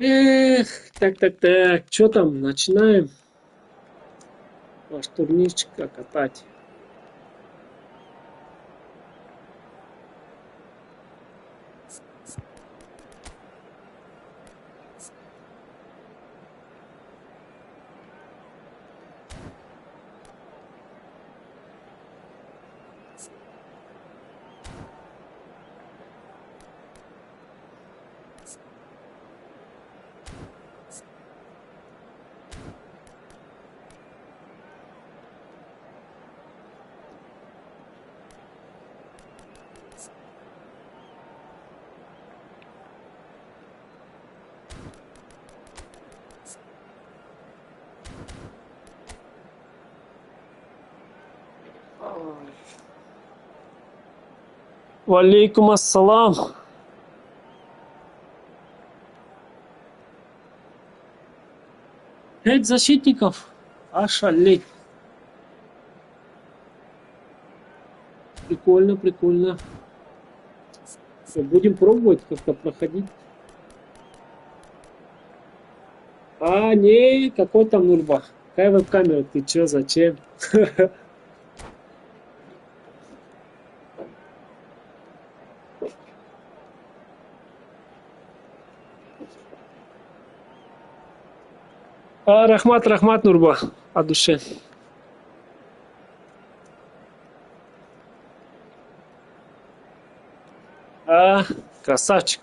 Эх, так, что там, начинаем ваш турнирчик катать. Валейкум ассалам. Пять защитников. Ошалеть. Прикольно, прикольно. Все, будем пробовать как-то проходить. А, не, какой там нульбах. Какая веб-камера? Ты чё, зачем? А, рахмат, Нурба, от души. А, красавчик.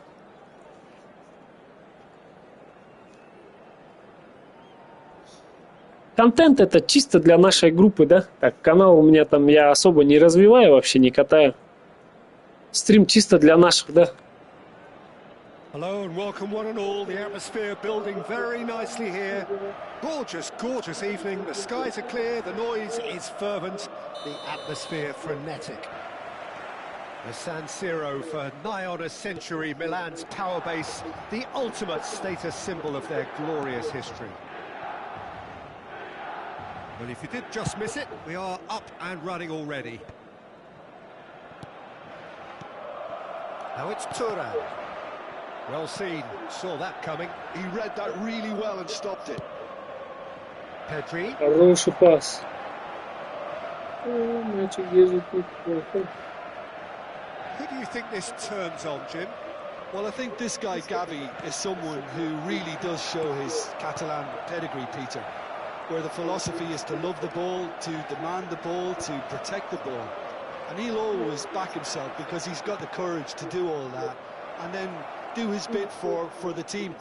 Контент это чисто для нашей группы, да? Так, канал у меня там я особо не развиваю, вообще не катаю. Стрим чисто для наших, да? Hello and welcome one and all. The atmosphere building very nicely here. Gorgeous, gorgeous evening. The skies are clear, the noise is fervent, the atmosphere frenetic. The San Siro for nigh on a century, Milan's power base, the ultimate status symbol of their glorious history. Well, if you did just miss it, we are up and running already. Now it's Turan. Well seen, saw that coming. He read that really well and stopped it. Pedri. Хороший пас. Мячик держит неплохо. Who do you think this turns on, Jim? Well, I think this guy, Gavi, is someone who really does show his Catalan pedigree, Peter, where the philosophy is to love the ball, to demand the ball, to protect the ball. And he'll always back himself because he's got the courage to do all that and then do his bit for the team.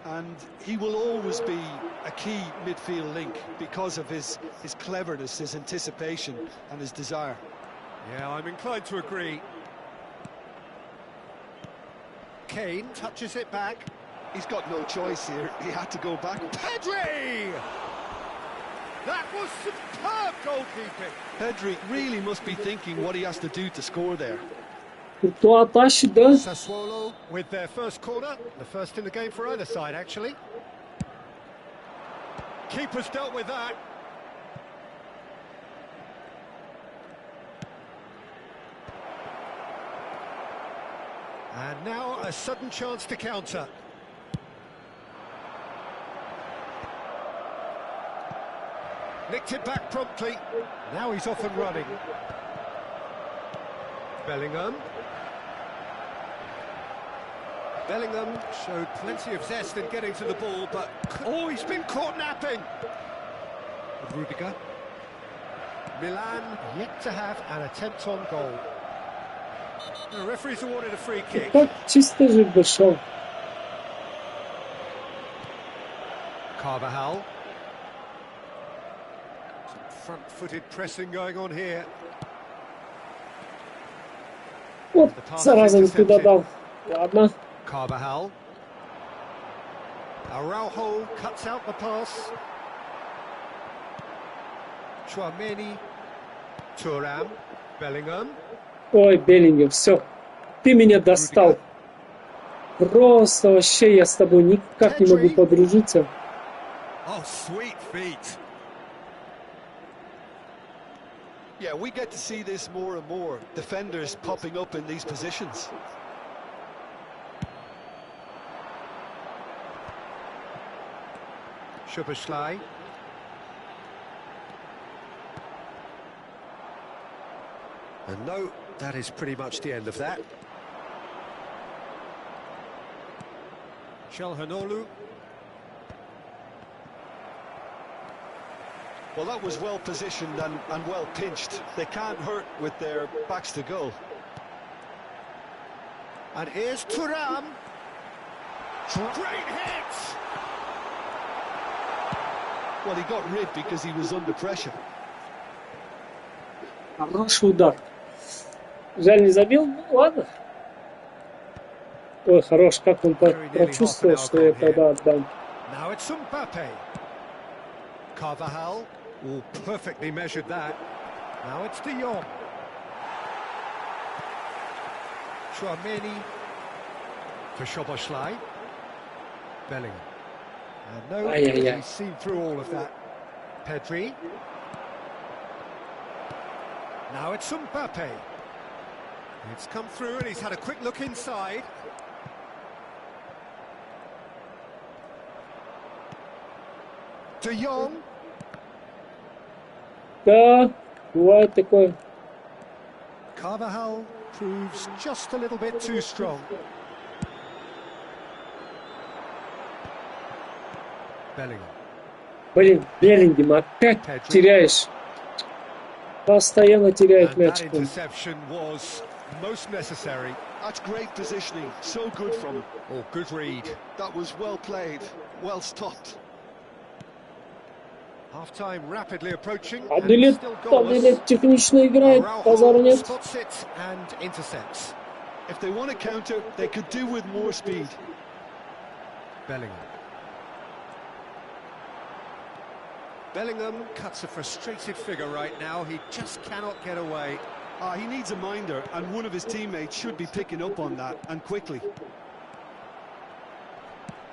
And he will always be a key midfield link because of his cleverness, his anticipation and his desire. Yeah, I'm inclined to agree. Kane touches it back. He's got no choice here. He had to go back. Pedri! That was superb goalkeeping. Pedri really must be thinking what he has to do to score there. Courtois taşı da. Sassuolo with their first corner. The first in the game for either side, actually. Keeper's dealt with that. And now a sudden chance to counter. Nicked it back promptly. Now he's off and running. Bellingham. Bellingham showed plenty of zest in getting to the ball, but... Oh, he's been caught napping! Rudiger. Milan yet to have an attempt on goal. The referee's awarded a free kick. Так чисто же дошел. Carvajal. Some front-footed pressing going on here. Вот, зараза, не туда дал. Ладно. Carvajal. Araujo cuts out the pass. Tchouaméni. Thuram. Bellingham. Ой, Беллингем, все. Ты меня достал. Просто вообще я с тобой никак не могу подружиться. Oh, sweet feet. Yeah, we get to see this more and more. Defenders popping up in these positions. Szoboszlai. And no, that is pretty much the end of that. Çalhanoğlu. Well, that was well positioned and well pinched. They can't hurt with their backs to goal. And here's Thuram. Great hit! Well, he got rid because he was under pressure. Хороший удар. Жаль, не забил? Ну, ладно. Ой, хорош, как он прочувствовал, что я тогда отдам. Now it's Mbappe. Carvajal. Oh, perfectly measured that. Now it's De Jong. Tchouaméni. For Szoboszlai. Bellingham. And no, he's seen through all of that. Pedri. Now it's Mbappe. It's come through and he's had a quick look inside. De Jong. Да, бывает такое. Carvajal proves just a little bit too strong. Bellingham. Блин, Беллингем, опять теряешь. Постоянно теряет мяч. That interception was most necessary. That's great positioning, so good from him. Oh, good read. That was well played, well stopped. Half-time rapidly approaching. Аделет технично играет, базара нет. Spots it and intercepts. If they want to counter, they could do with more speed. Bellingham cuts a frustrated figure right now. He just cannot get away. He needs a minder, and one of his teammates should be picking up on that, and quickly.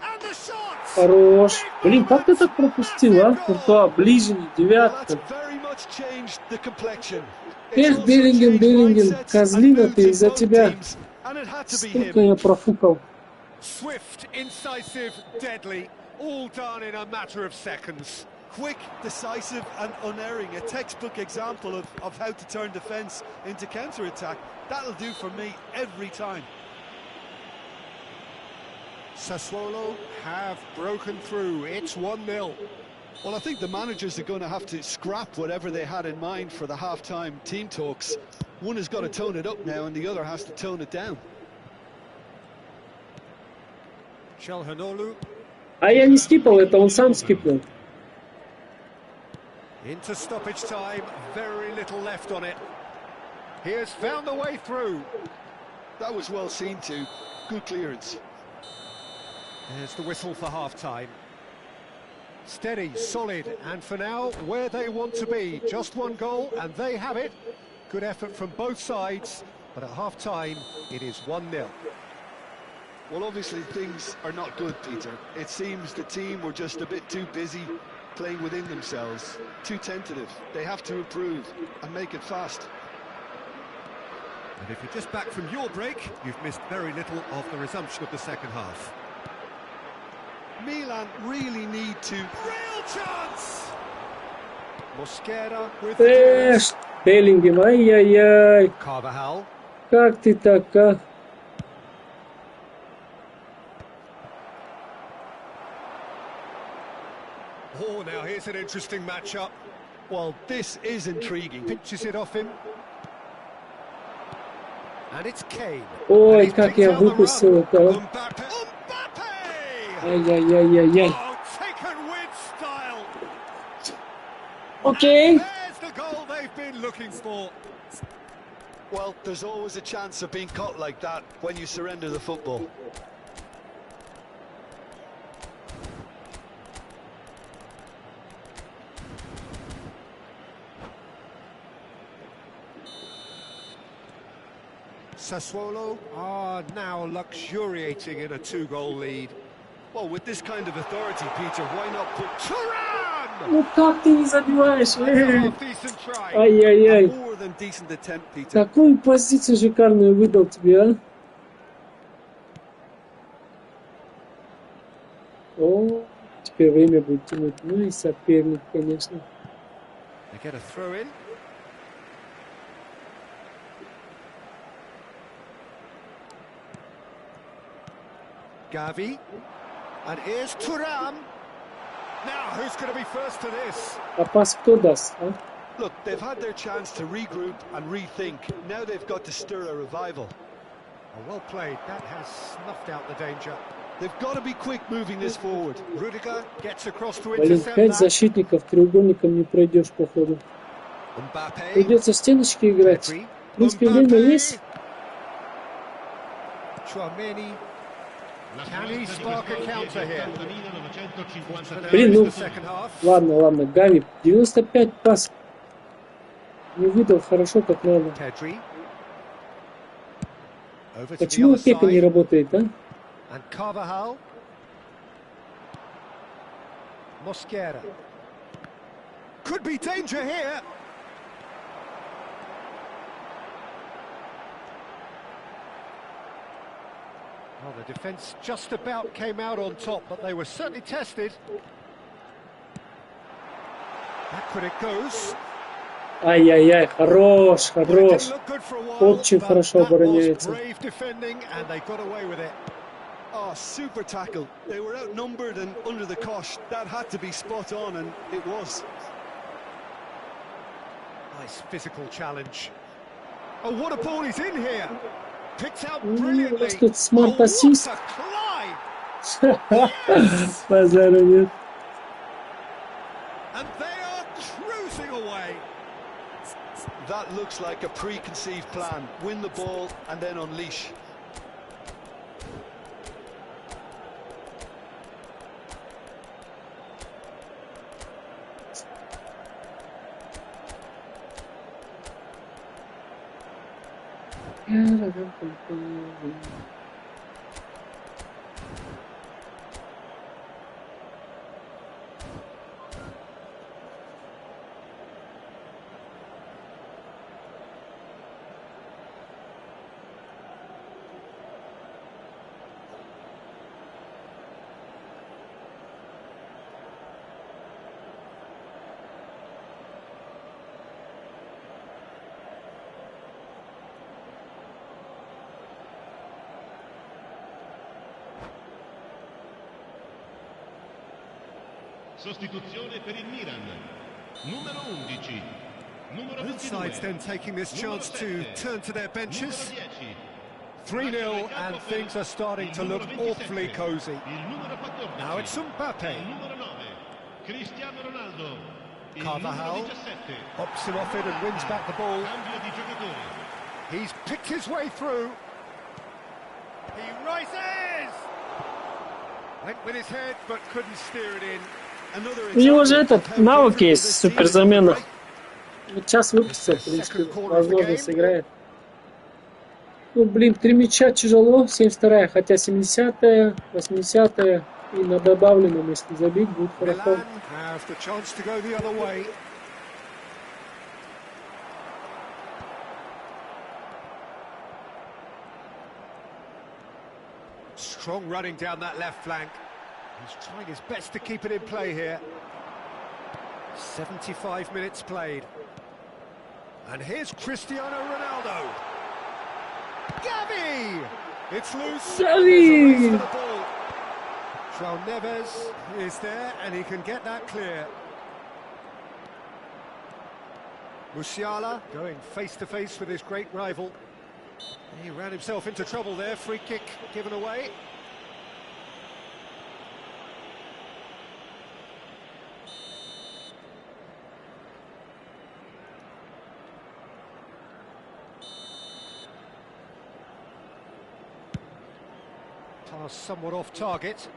And the shot! Хорош. Блин, как ты так пропустил, а? Куртуа, ближний, девятка. Эх, Беллингем, козлина ты, из-за тебя. Сколько я профукал. Swift, incisive, deadly, all done in a matter of seconds. Quick, decisive and unerring, a textbook example of how to turn defence into counter-attack. That'll do for me every time. Sassuolo have broken through. It's 1-0. Well, I think the managers are going to have to scrap whatever they had in mind for the half-time team talks. One has got to tone it up now and the other has to tone it down. Çalhanoğlu. А я не скипал, это он сам скипнул. Into stoppage time, very little left on it. He has found the way through. That was well seen too. Good clearance. There's the whistle for half-time. Steady, solid, and for now, where they want to be. Just one goal, and they have it. Good effort from both sides, but at half-time, it is 1-0. Well, obviously, things are not good, Peter. It seems the team were just a bit too busy playing within themselves, too tentative. They have to improve and make it fast. And if you're just back from your break, you've missed very little of the resumption of the second half. Milan really need to... Real chance! Mosquera with Эх, Беллингем, ай-яй-яй. Carvajal. Как ты так, а? Oh, now here's an interesting matchup. Well, this is intriguing. Pinches it off him. And it's Kane. Ой, как я выпустил это. Mbappe! Ай-яй-яй-яй-яй. Oh, taken with style. Окей. There's the goal they've been looking for. Well, there's always a chance of being caught like that when you surrender the football. Sassuolo are now luxuriating in a two-goal lead. Well, with this kind of authority, Peter, why not put Turan! Ну как ты не забиваешь? Decent try. a Ай-яй-яй. more than decent attempt, Peter? Какую позицию шикарную выдал тебе, а? О, теперь время будет тянуть. Ну и соперник, конечно. They get a throw in. Gavi. And here's Turan. Now, who's going to be first to this? А пас кто даст, а? Look, they've had their chance to regroup and rethink. Now they've got to stir a revival. Oh, well played. That has snuffed out the danger. They've got to be quick moving this forward. Rudiger gets across to Блин, intercept 5 that. защитников, треугольником не пройдешь, походу. Mbappe. Придется стеночки играть. В принципе, время есть. Chouameni. Can he spark a counter here? Блин, ну, The second half. ладно, Гави, 95 пас. Не выдал хорошо, как надо. Pedri. Over to the Почему other опека не side. работает, а? And Carvajal. Mosquera. Could be danger here. Well, the defence just about came out on top, but they were certainly tested. Backward it goes. Ай-яй-яй, хорош. Well, it didn't look good for a while, Очень but хорошо that was обороняется. brave defending, and they got away with it. Oh, super tackle. They were outnumbered and under the cosh. That had to be spot on, and it was. Nice physical challenge. Oh, what a ball he's in here! Picked out У brilliantly. нас тут Oh, смарт-ассист. what a climb! Базара нет. And they are cruising away. That looks like a preconceived plan. Win the ball and then unleash. Sostituzione per il Milan. Numero 11. Numero Both sides 22. then taking this chance to turn to their benches. Numero 10. 3-0 and things are starting to look awfully cosy. Il numero 14. Now it's Mbappe. Il numero 9. Cristiano Ronaldo. Il Carvajal numero 17. hops it off it and wins back the ball. Cambio di giocatori. He's picked his way through. He rises! Went with his head but couldn't steer it in. У него же этот навык есть, суперзамена. Вот сейчас выпустил, в принципе, возможно, сыграет. Ну, блин, 3 мяча тяжело, 72-я, хотя 70-я, 80-я и на добавленном, если забить, будет хорошо. Strong running down that left flank. He's trying his best to keep it in play here. 75 minutes played. And here's Cristiano Ronaldo. Gavi! It's loose. Gavi! João Neves is there and he can get that clear. Musiala going face to face with his great rival. He ran himself into trouble there. Free kick given away. Pass somewhat off target.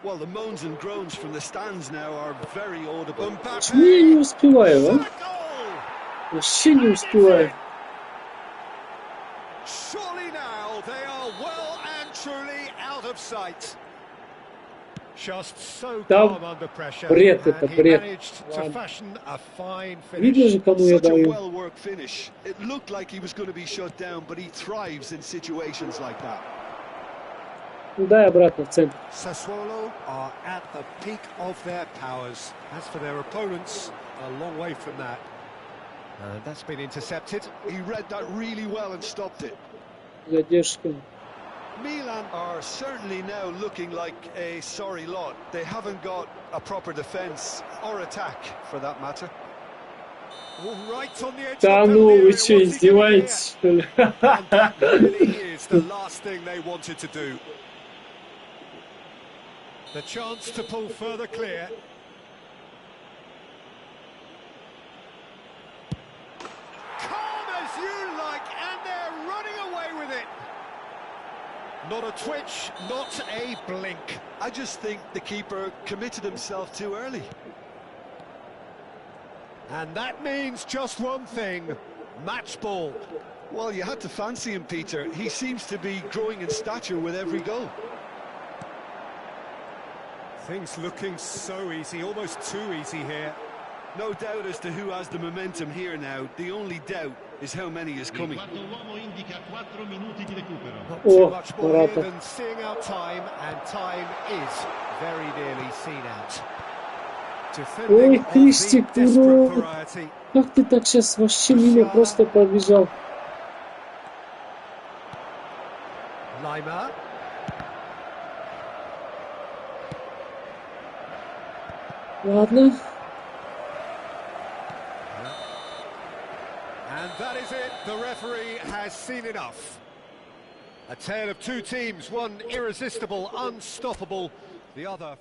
Well, the moans and groans from the stands now are very audible. Почему я не успеваю, а? Вообще не успеваю. Surely now they are well and truly out of sight. Just so calm under pressure. Бред, это бред. Видно же, кому я Such a даю. well-worked finish. It looked like he was going to be shut down, but he thrives in situations like that. Дай обратно в центр. Sassuolo are at the peak of their powers. As for their opponents, a long way from that. That's been intercepted. He read that really well and stopped it. Задержка. Milan are certainly now looking like a sorry lot. They haven't got a proper defence or attack, for that matter. Right on the edge Да of the ну, penalty вы area. что, What's he gonna издеваетесь, что ли? do? And that really is the last thing they wanted to do. The chance to pull further clear. Calm as you like, and they're running away with it. Not a twitch, not a blink. I just think the keeper committed himself too early. And that means just one thing, match ball. Well, you had to fancy him, Peter. He seems to be growing in stature with every goal. Things looking so easy, almost too easy here. No doubt as to who has the momentum here now. The only doubt is how many is coming. Il quarto uomo indica 4 minuti di recupero. Not too Oh, much more here Morata. than seeing out time, and time is very nearly seen out. Defending Ой, of the Кристи, desperate урод. variety. Как ты так сейчас вообще мимо просто пробежал? Lima. Ладно. And that is it. The referee has seen enough. A tale of two teams, one irresistible, unstoppable, the other...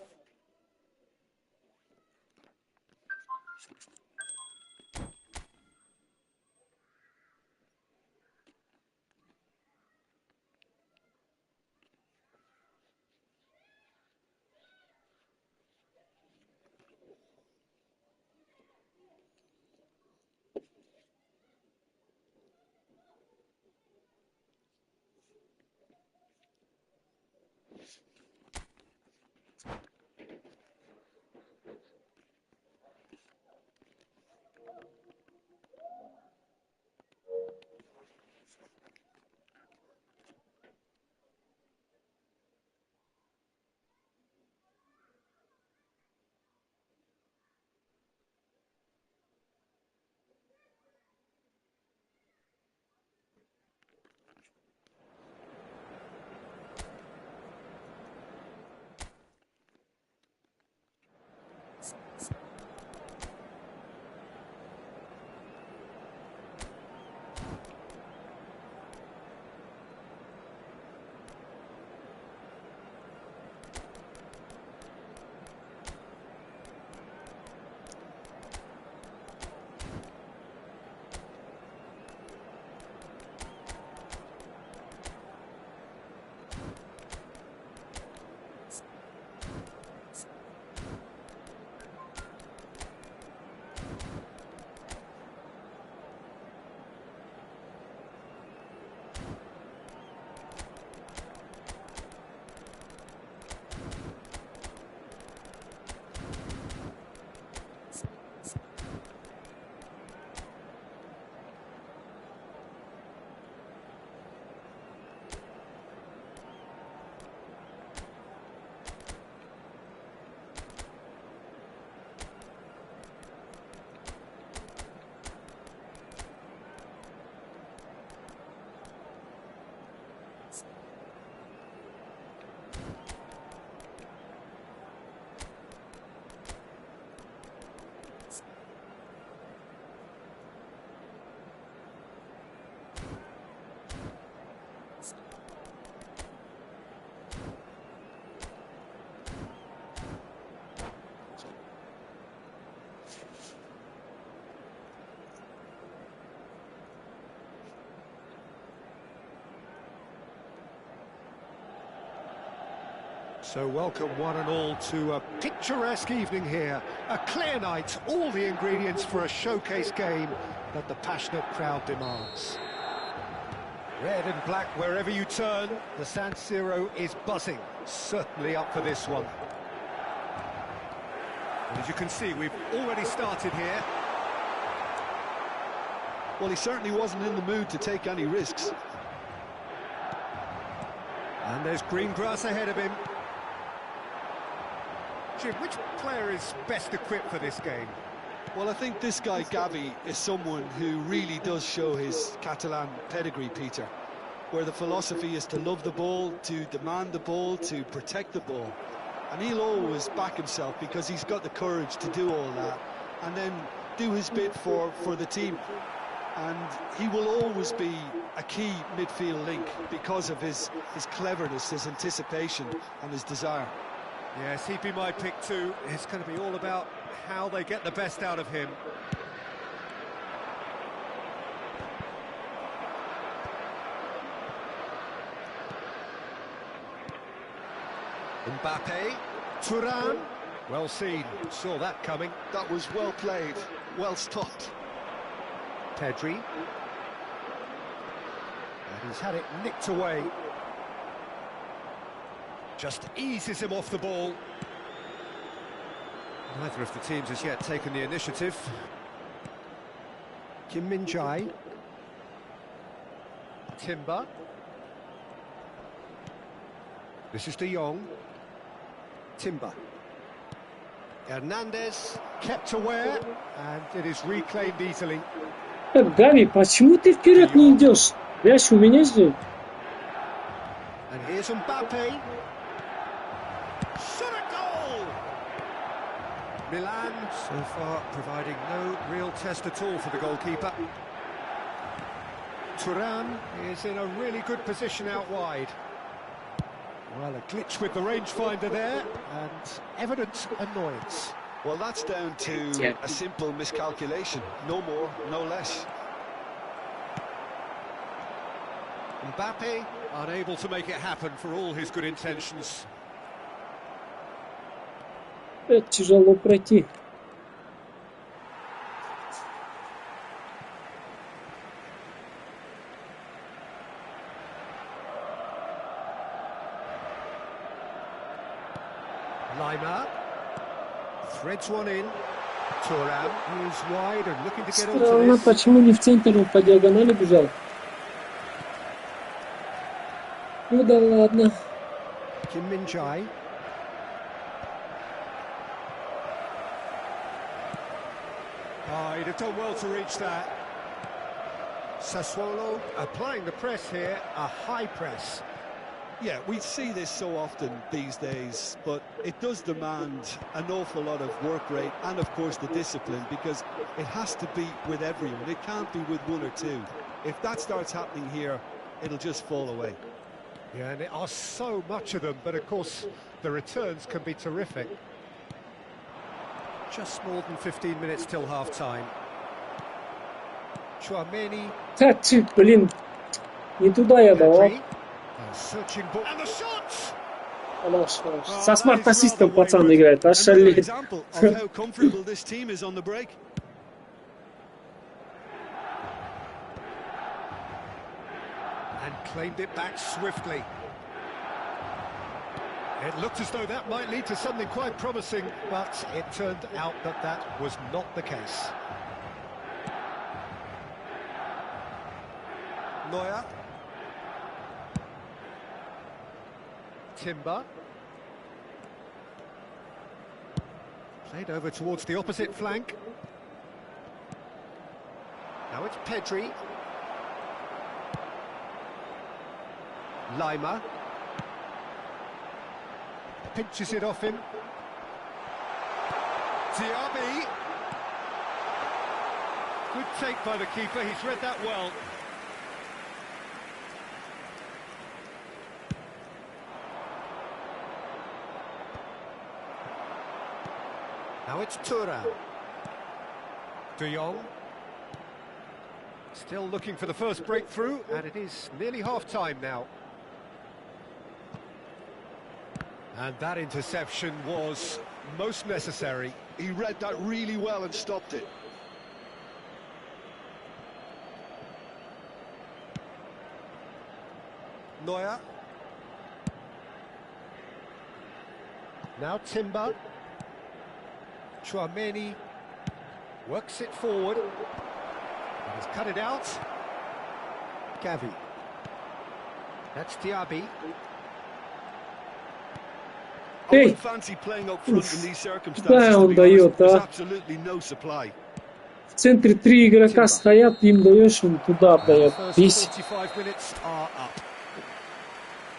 So welcome one and all to a picturesque evening here. A clear night, all the ingredients for a showcase game that the passionate crowd demands. Red and black wherever you turn, the San Siro is buzzing. Certainly up for this one. And as you can see, we've already started here. Well, he certainly wasn't in the mood to take any risks. And there's green grass ahead of him. Jim, which player is best equipped for this game? Well, I think this guy, Gavi, is someone who really does show his Catalan pedigree, Peter, where the philosophy is to love the ball, to demand the ball, to protect the ball. And he'll always back himself because he's got the courage to do all that and then do his bit for the team. And he will always be a key midfield link because of his cleverness, his anticipation and his desire. Yes, he'd be my pick too. It's going to be all about how they get the best out of him. Mbappe, Turan, well seen, saw that coming. That was well played, well stopped. Pedri, and he's had it nicked away. Just eases him off the ball. Neither of the teams has yet taken the initiative. Kim Min-jae. Timber. This is De Jong. Timber. Hernandez kept aware, and it is reclaimed easily. Гави, почему ты вперед не идешь? Мяч у меня ждет. And here's Mbappe. Shot a goal! Milan so far providing no real test at all for the goalkeeper. Turan is in a really good position out wide. Well, a glitch with the rangefinder there, and evident annoyance. Well, that's down to a simple miscalculation, no more, no less. Mbappe unable to make it happen for all his good intentions. Это тяжело пройти. Lima threads one in. Turan is wide and looking to get onto Странно, this. почему не в центр, он по диагонали бежал. Ну да ладно. Kim Min-jae. He'd have done well to reach that. Sassuolo applying the press here, a high press. Yeah, we see this so often these days, but it does demand an awful lot of work rate and, of course, the discipline, because it has to be with everyone. It can't be with one or two. If that starts happening here, it'll just fall away. Yeah, and there are so much of them, but of course the returns can be terrific. Just more than 15 minutes till half-time. Chouameni. Тачик, блин. Не туда я давал. Searching ball. And the shots! Хорошо. Со смарт-ассистом пацан играет, ошалеть. Example of how comfortable this team is on the break. And claimed it back swiftly. It looked as though that might lead to something quite promising, but it turned out that that was not the case. Neuer. Timber. Played over towards the opposite flank. Now it's Pedri. Lima. Pinches it off him. Diaby. Good take by the keeper, he's read that well. Now it's Turan. De Jong. Still looking for the first breakthrough, and it is nearly half-time now. And that interception was most necessary. He read that really well and stopped it. Neuer. Now Timber. Chouameni works it forward. He's cut it out. Gavi. That's Diaby. I Hey. would fancy playing up front in these circumstances. Да, он To be honest, дает, there's а. absolutely no supply. В центре 3 игрока стоят, им даешь, он туда отдает. First Бесит. 45 minutes are up.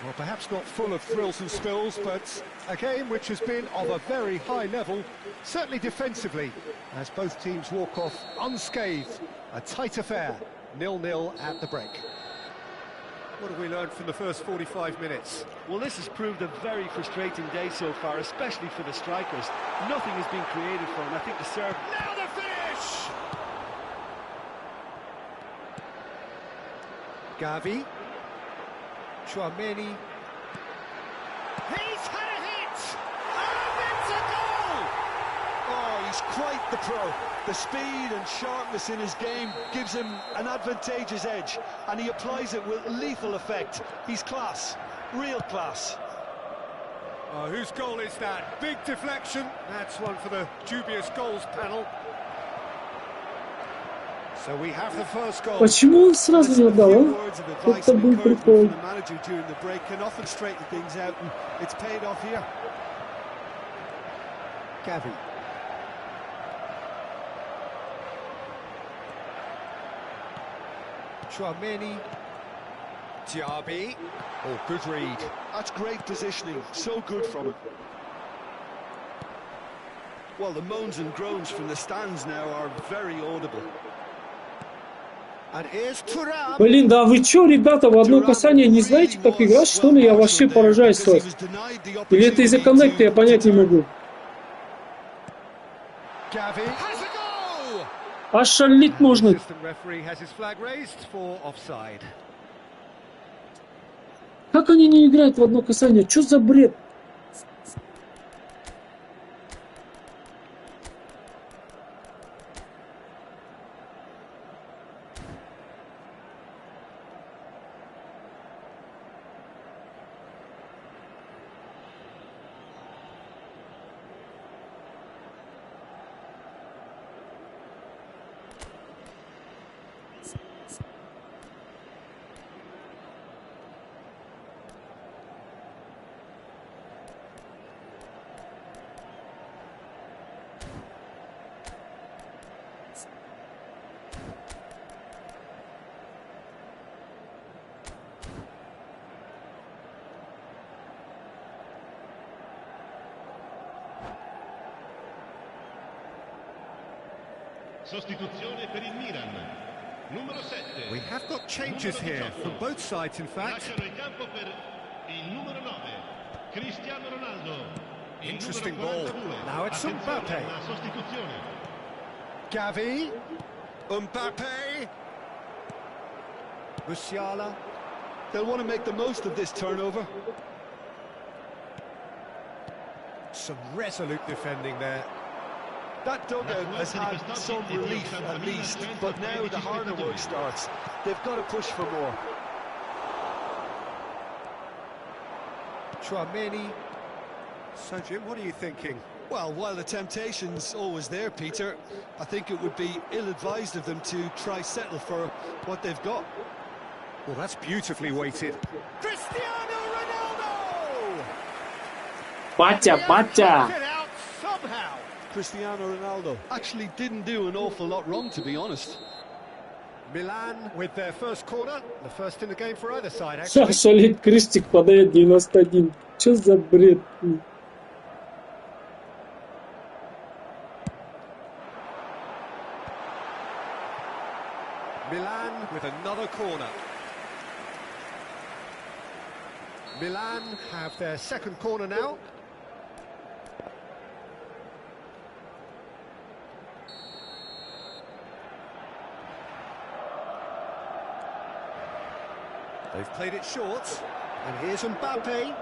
Well, perhaps not full of thrills and spills, but a game which has been of a very high level, certainly defensively, as both teams walk off unscathed. A tight affair, 0-0 at the break. What have we learned from the first 45 minutes? Well, this has proved a very frustrating day so far, especially for the strikers. Nothing has been created for them. I think the serve... Now the finish! Gavi. Chouameni. He's had a hit! And it's a goal! Oh, he's quite the pro. The speed and sharpness in his game gives him an advantageous edge, and he applies it with lethal effect. He's class, real class. Oh, whose goal is that? Big deflection. That's one for the dubious goals panel. So we have the first goal. Почему он сразу не отдал, Few а? words of advice Это and был encouragement прикол. from the manager during the break can often straighten things out, and it's paid off here. Gavi. Chouameni. Diaby. Oh, good read. That's great positioning, so good from him. Well, the moans and groans from the stands now are very audible. And here's Thuram. Блин, да вы чё, ребята, в одно касание не знаете, как играть, что ли? Я вообще поражаюсь вас. Или это из-за коннекта, я понять не могу. Gavi has a goal. Аж шалить можно. Assistant referee has his flag raised for offside. Как они не играют в одно касание? Чё за бред? Sostituzione per il Milan. Numero 7. We have got changes here from both sides, in fact. Lasciano il campo per il numero 9. Cristiano Ronaldo. Il Interesting numero ball. 42. Now it's Attenzione, Mbappe. la sostituzione. Gavi. Mbappe. Musiala. They'll want to make the most of this turnover. Some resolute defending there. That dugout has had some relief at least, but now the harder work starts. They've got to push for more. Chouameni. So, Jim, what are you thinking? Well, while the temptation's always there, Peter, I think it would be ill-advised of them to try settle for what they've got. Well, that's beautifully weighted. Cristiano Ronaldo! Батя, батя! Get out somehow. Cristiano Ronaldo actually didn't do an awful lot wrong, to be honest. Milan with their first corner, the first in the game for either side, actually. Шалит крестик подает 91. Чё за бред? Milan with another corner. Milan have their second corner now. They've played it short, and here's Mbappe.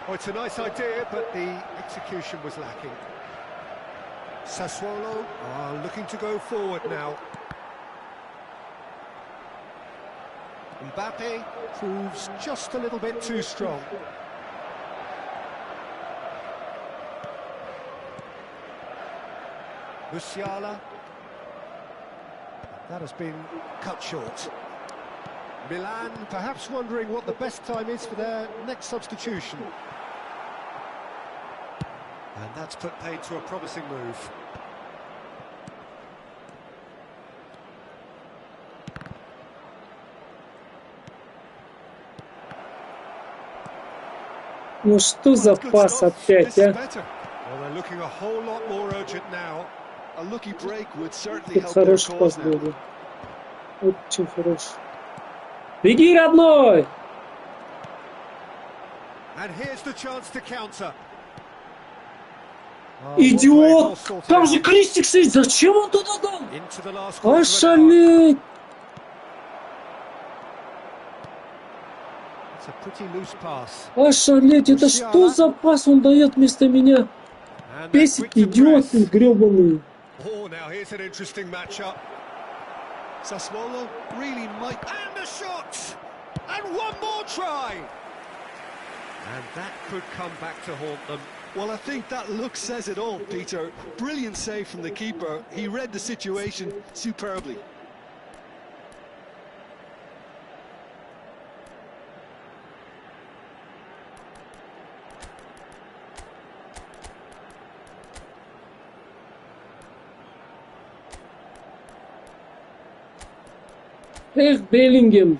Oh, it's a nice idea, but the execution was lacking. Sassuolo are looking to go forward now. Mbappe proves just a little bit too strong. Musiala. That has been cut short. Milan perhaps wondering what the best time is for their next substitution. And that's put paid to a promising move. Ну что за пас опять, а? Well, they're looking a whole lot more urgent now. A lucky break would certainly Тут help their хороший пас cause был now. бы. Очень хороший. Беги, родной! And here's the chance to counter. Идиот! Там же крестик стоит, зачем он туда дал? Ошалеть! Ошалеть, это что за пас он дает вместо меня? Бесит идиоты гребаные. Oh, now here's an interesting matchup. Sassuolo really might... And a shot! And one more try! And that could come back to haunt them. Well, I think that look says it all, Peter. Brilliant save from the keeper. He read the situation superbly. Эх, Беллингем.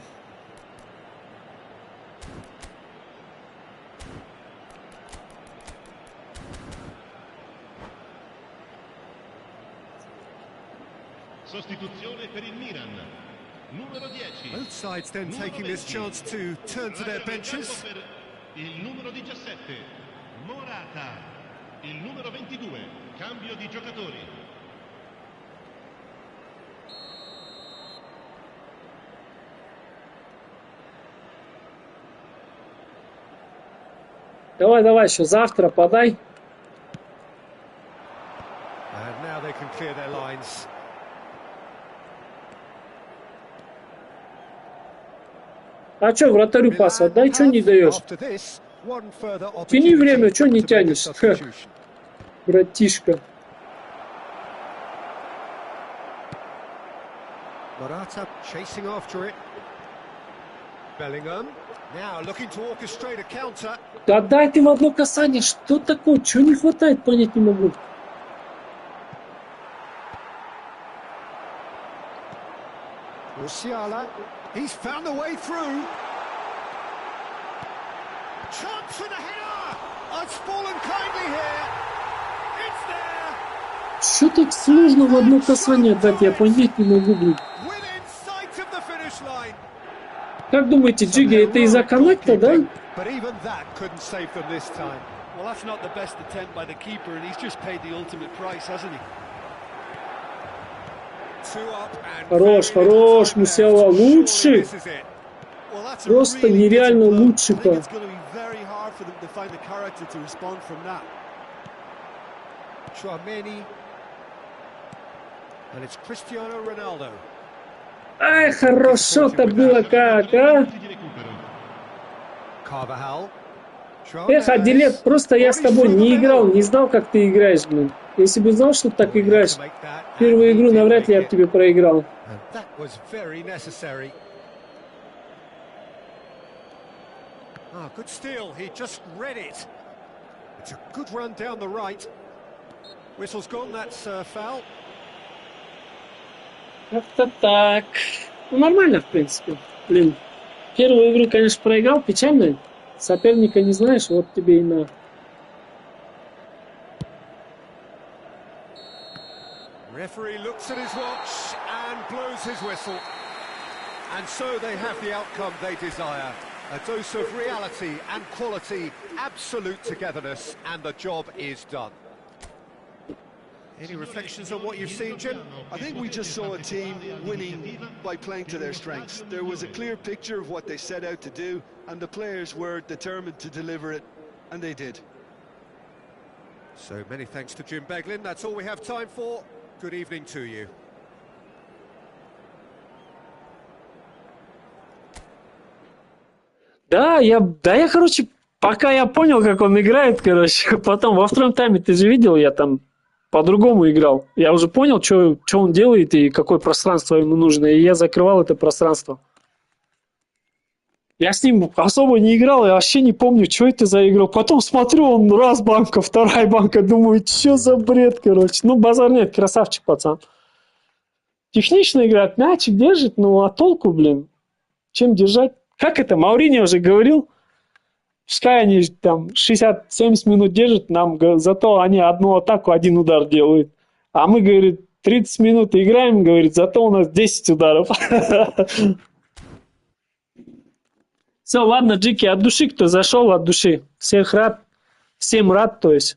Sostituzione per il Milan. Numero 10. Both sides then taking this chance to turn to their benches. Il numero 17. Morata. Il numero 22. Cambio di giocatori. Давай, давай, еще завтра подай. And now they can clear their lines. А что, вратарю пас отдай, что не даешь? Тяни время, что не тянешь? Ха, братишка. Morata chasing after it. Bellingham now looking to orchestrate a counter. Да дай ты в одно касание, что такое? Чего не хватает, понять не могу. Musiala, he's found a way through. Chance for the header. It's fallen kindly here. It's there. Что так сложно в одно касание дать, я понять не могу, блин. Within sight of the finish line. Как думаете, Джиги, это из-за коннекта, да? But even that couldn't save them this time. Well, that's not the best attempt by the keeper, and he's just paid the ultimate price, hasn't he? Хорош, хорош, Мусиала, лучший. Просто нереально лучший-то. Ай, хорошо-то было как, а? Эх, Адилет, просто я с тобой не играл, не знал, как ты играешь, блин. Если бы знал, что ты так играешь, первую игру навряд ли я бы тебе проиграл. Good steal, he just read it. It's a good run down the right. Whistle's gone, that's foul. Как-то так. Ну, нормально, в принципе. Блин, первую игру, конечно, проиграл, печально. Соперника не знаешь, вот тебе и на. Referee looks at his watch and blows his whistle. And so they have the outcome they desire. A dose of reality and quality, absolute togetherness, and the job is done. Any reflections on what you've seen, Jim? I think we just saw a team winning by playing to their strengths. There was a clear picture of what they set out to do, and the players were determined to deliver it And they did. So many thanks to Jim Beglin. That's all we have time for. Good evening to you. Да, короче, пока я понял, как он играет, короче, потом во втором тайме, ты же видел, я там по-другому играл. Я уже понял, что он делает и какое пространство ему нужно, и я закрывал это пространство. Я с ним особо не играл, я вообще не помню, что это за игра. Потом смотрю, он раз банка, вторая банка, думаю, что за бред, короче. Ну, базар нет, красавчик, пацан. Технично играет, мячик держит, ну, а толку, блин, чем держать? Как это, Мауриньо уже говорил, пускай они там 60-70 минут держат, нам зато они одну атаку, один удар делают. А мы, говорит, 30 минут играем, говорит, зато у нас 10 ударов. Все, ладно, Джики, от души, кто зашел, от души. Всем рад, то есть.